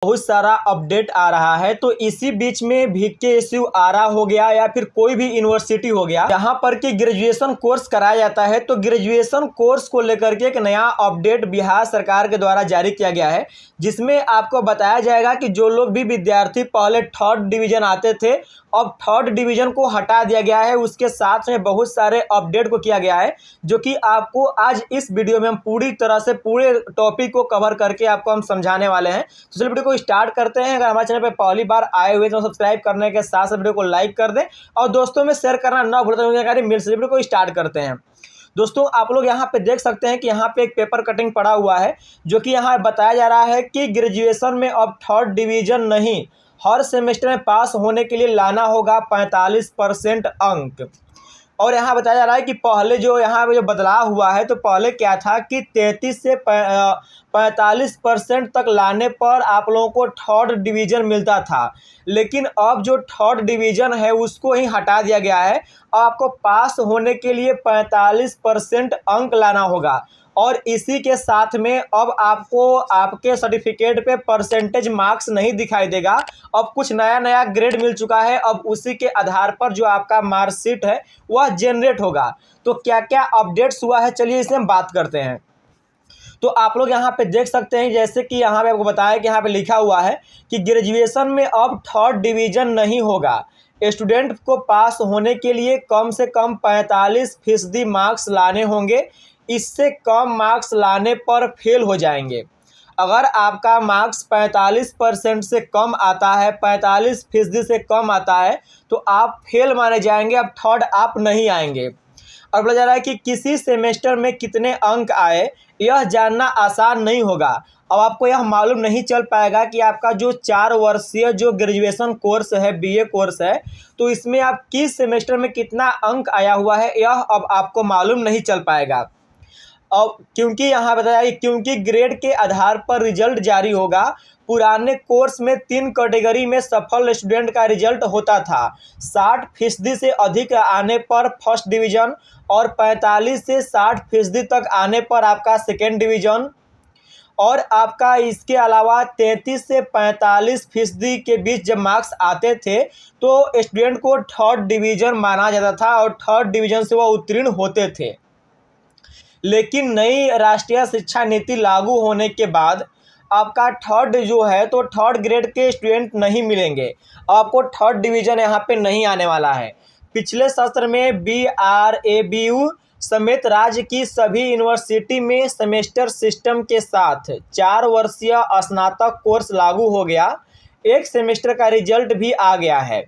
बहुत सारा अपडेट आ रहा है। तो इसी बीच में VKSU आरा हो गया या फिर कोई भी यूनिवर्सिटी हो गया जहां पर कि ग्रेजुएशन कोर्स कराया जाता है, तो ग्रेजुएशन कोर्स को लेकर के एक नया अपडेट बिहार सरकार के द्वारा जारी किया गया है, जिसमें आपको बताया जाएगा कि जो लोग भी विद्यार्थी पहले 3rd डिवीजन आते थे, अब 3rd डिवीजन को हटा दिया गया है। उसके साथ में बहुत सारे अपडेट को किया गया है, जो कि आपको आज इस वीडियो में हम पूरी तरह से पूरे टॉपिक को कवर करके आपको हम समझाने वाले हैं। तो चलिए वीडियो को स्टार्ट करते हैं। अगर हमारे चैनल पर पहली बार आए हुए तो सब्सक्राइब करने के साथ साथ वीडियो को लाइक कर दें और दोस्तों में शेयर करना ना भूलें। जानकारी मिल सके। वीडियो को स्टार्ट करते हैं। दोस्तों आप लोग यहाँ पे देख सकते हैं कि यहाँ पे एक पेपर कटिंग पड़ा हुआ है, जो कि यहाँ बताया जा रहा है कि ग्रेजुएशन में अब 3rd डिवीजन नहीं, हर सेमेस्टर में पास होने के लिए लाना होगा 45% अंक। और यहाँ बताया जा रहा है कि पहले जो यहाँ पे जो बदलाव हुआ है, तो पहले क्या था कि 33 से 45% तक लाने पर आप लोगों को 3rd डिवीजन मिलता था, लेकिन अब जो 3rd डिवीजन है उसको ही हटा दिया गया है। आपको पास होने के लिए 45% अंक लाना होगा और इसी के साथ में अब आपको आपके सर्टिफिकेट पे परसेंटेज मार्क्स नहीं दिखाई देगा। अब कुछ नया ग्रेड मिल चुका है, अब उसी के आधार पर जो आपका मार्कशीट है वह जनरेट होगा। तो क्या क्या अपडेट्स हुआ है, चलिए इसमें हम बात करते हैं। तो आप लोग यहाँ पे देख सकते हैं, जैसे कि यहाँ पे आपको बताया कि यहाँ पे लिखा हुआ है कि ग्रेजुएशन में अब 3rd डिवीजन नहीं होगा। स्टूडेंट को पास होने के लिए कम से कम 45% मार्क्स लाने होंगे। इससे कम मार्क्स लाने पर फेल हो जाएंगे। अगर आपका मार्क्स 45% से कम आता है, 45% से कम आता है, तो आप फेल माने जाएंगे। अब 3rd आप नहीं आएंगे। और बोला जा रहा है कि किसी सेमेस्टर में कितने अंक आए यह जानना आसान नहीं होगा। अब आपको यह मालूम नहीं चल पाएगा कि आपका जो 4 वर्षीय जो ग्रेजुएशन कोर्स है, BA कोर्स है, तो इसमें आप किस सेमेस्टर में कितना अंक आया हुआ है यह अब आपको मालूम नहीं चल पाएगा। अब क्योंकि यहाँ बताया कि क्योंकि ग्रेड के आधार पर रिजल्ट जारी होगा। पुराने कोर्स में 3 कैटेगरी में सफल स्टूडेंट का रिजल्ट होता था। 60% से अधिक आने पर 1st डिवीजन और 45 से 60% तक आने पर आपका 2nd डिवीजन, और आपका इसके अलावा 33 से 45% के बीच जब मार्क्स आते थे तो स्टूडेंट को 3rd डिवीजन माना जाता था और 3rd डिवीजन से वह उत्तीर्ण होते थे। लेकिन नई राष्ट्रीय शिक्षा नीति लागू होने के बाद आपका 3rd जो है, तो 3rd ग्रेड के स्टूडेंट नहीं मिलेंगे। आपको 3rd डिवीजन यहाँ पे नहीं आने वाला है। पिछले सत्र में BRABU समेत राज्य की सभी यूनिवर्सिटी में सेमेस्टर सिस्टम के साथ 4 वर्षीय स्नातक कोर्स लागू हो गया। एक सेमेस्टर का रिजल्ट भी आ गया है।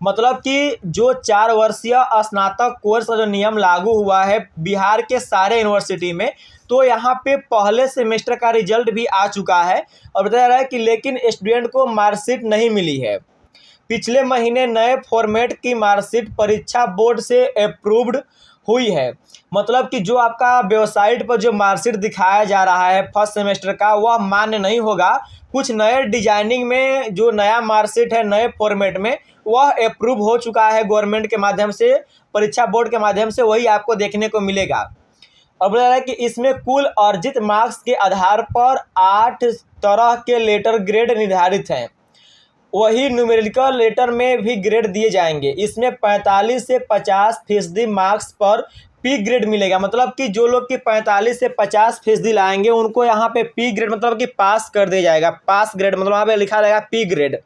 मतलब कि जो 4 वर्षीय स्नातक कोर्स का जो नियम लागू हुआ है बिहार के सारे यूनिवर्सिटी में, तो यहाँ पे पहले सेमेस्टर का रिजल्ट भी आ चुका है। और बताया जा रहा है कि लेकिन स्टूडेंट को मार्कशीट नहीं मिली है। पिछले महीने नए फॉर्मेट की मार्कशीट परीक्षा बोर्ड से अप्रूव्ड हुई है। मतलब कि जो आपका वेबसाइट पर जो मार्कशीट दिखाया जा रहा है 1st सेमेस्टर का, वह मान्य नहीं होगा। कुछ नए डिजाइनिंग में जो नया मार्कशीट है नए फॉर्मेट में, वह अप्रूव हो चुका है गवर्नमेंट के माध्यम से, परीक्षा बोर्ड के माध्यम से, वही आपको देखने को मिलेगा। और बोला है कि इसमें कुल अर्जित मार्क्स के आधार पर 8 तरह के लेटर ग्रेड निर्धारित हैं। वही न्यूमेरिकल लेटर में भी ग्रेड दिए जाएंगे। इसमें 45 से 50% मार्क्स पर P ग्रेड मिलेगा। मतलब कि जो लोग कि 45 से 50% लाएंगे उनको यहाँ पे P ग्रेड मतलब कि पास कर दिया जाएगा। पास ग्रेड मतलब यहाँ पे लिखा रहेगा P ग्रेड।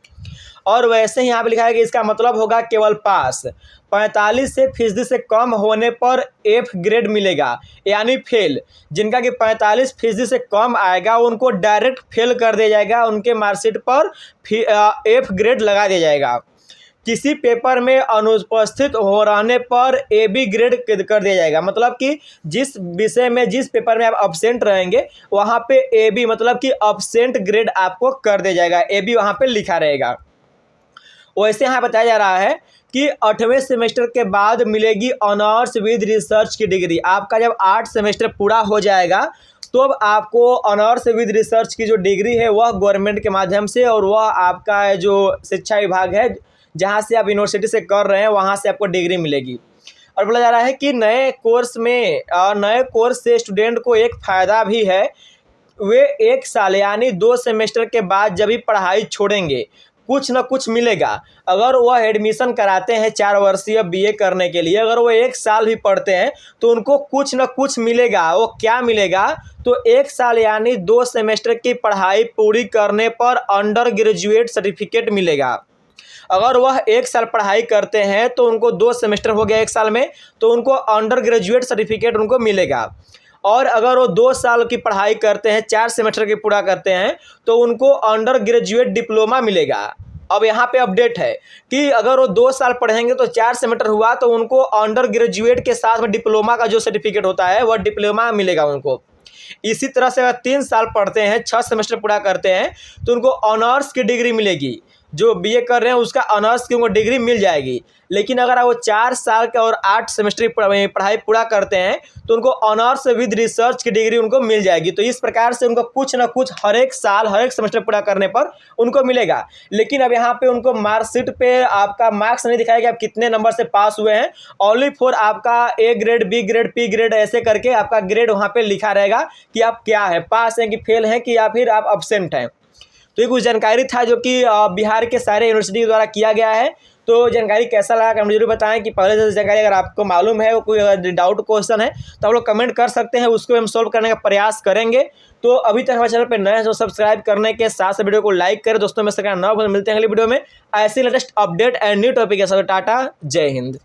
और वैसे ही यहाँ पे लिखा है कि इसका मतलब होगा केवल पास। 45% से कम होने पर F ग्रेड मिलेगा, यानी फेल। जिनका कि 45% से कम आएगा उनको डायरेक्ट फेल कर दिया जाएगा। उनके मार्कशीट पर F ग्रेड लगा दिया जाएगा। किसी पेपर में अनुपस्थित हो रहने पर AB ग्रेड कर दिया जाएगा। मतलब कि जिस विषय में जिस पेपर में आप अब्सेंट रहेंगे वहाँ पे AB मतलब कि अब्सेंट ग्रेड आपको कर दिया जाएगा। AB वहाँ पे लिखा रहेगा। वैसे यहाँ बताया जा रहा है कि 8वें सेमेस्टर के बाद मिलेगी ऑनर्स विद रिसर्च की डिग्री। आपका जब 8 सेमेस्टर पूरा हो जाएगा तो अब आपको ऑनर्स विद रिसर्च की जो डिग्री है वह गवर्नमेंट के माध्यम से, और वह आपका जो शिक्षा विभाग है जहाँ से आप यूनिवर्सिटी से कर रहे हैं वहाँ से आपको डिग्री मिलेगी। और बोला जा रहा है कि नए कोर्स से स्टूडेंट को एक फ़ायदा भी है। वे 1 साल यानी 2 सेमेस्टर के बाद जब भी पढ़ाई छोड़ेंगे कुछ न कुछ मिलेगा। अगर वह एडमिशन कराते हैं 4 वर्षीय बीए करने के लिए, अगर वो 1 साल भी पढ़ते हैं तो उनको कुछ न कुछ मिलेगा। वो क्या मिलेगा? तो 1 साल यानी 2 सेमेस्टर की पढ़ाई पूरी करने पर अंडर ग्रेजुएट सर्टिफिकेट मिलेगा। अगर वह 1 साल पढ़ाई करते हैं तो उनको 2 सेमेस्टर हो गया 1 साल में, तो उनको अंडर ग्रेजुएट सर्टिफिकेट उनको मिलेगा। और अगर वो 2 साल की पढ़ाई करते हैं, 4 सेमेस्टर की पूरा करते हैं, तो उनको अंडर ग्रेजुएट डिप्लोमा मिलेगा। अब यहाँ पे अपडेट है कि अगर वो 2 साल पढ़ेंगे तो 4 सेमेस्टर हुआ, तो उनको अंडर ग्रेजुएट के साथ में डिप्लोमा का जो सर्टिफिकेट होता है वह डिप्लोमा मिलेगा उनको। इसी तरह से अगर 3 साल पढ़ते हैं, 6 सेमेस्टर पूरा करते हैं, तो उनको ऑनर्स की डिग्री मिलेगी। जो बीए कर रहे हैं उसका ऑनर्स की उनको डिग्री मिल जाएगी। लेकिन अगर वो 4 साल का और 8 सेमेस्टर की पढ़ाई पूरा करते हैं तो उनको ऑनर्स विद रिसर्च की डिग्री उनको मिल जाएगी। तो इस प्रकार से उनको कुछ ना कुछ हर एक साल हर एक सेमेस्टर पूरा करने पर उनको मिलेगा। लेकिन अब यहाँ पे उनको मार्कशीट पे आपका मार्क्स नहीं दिखाएगा आप कितने नंबर से पास हुए हैं। ओनली फॉर आपका A grade, B grade, P grade ऐसे करके आपका ग्रेड वहाँ पे लिखा रहेगा कि आप क्या है, पास हैं कि फेल हैं कि या फिर आप अब्सेंट हैं। तो ये कुछ जानकारी था जो कि बिहार के सारे यूनिवर्सिटी द्वारा किया गया है। तो जानकारी कैसा लगा कमेंट जरूर बताएं। कि पहले से जानकारी अगर आपको मालूम है, कोई अगर डाउट क्वेश्चन है तो आप लोग कमेंट कर सकते हैं, उसको हम सॉल्व करने का प्रयास करेंगे। तो अभी तक हमारे चैनल पर नए हैं तो सब्सक्राइब करने के साथ साथ वीडियो को लाइक करें। दोस्तों में सरकार नौ मिलते हैं अगली वीडियो में ऐसी latest update and new topic के साथ। टाटा, जय हिंद।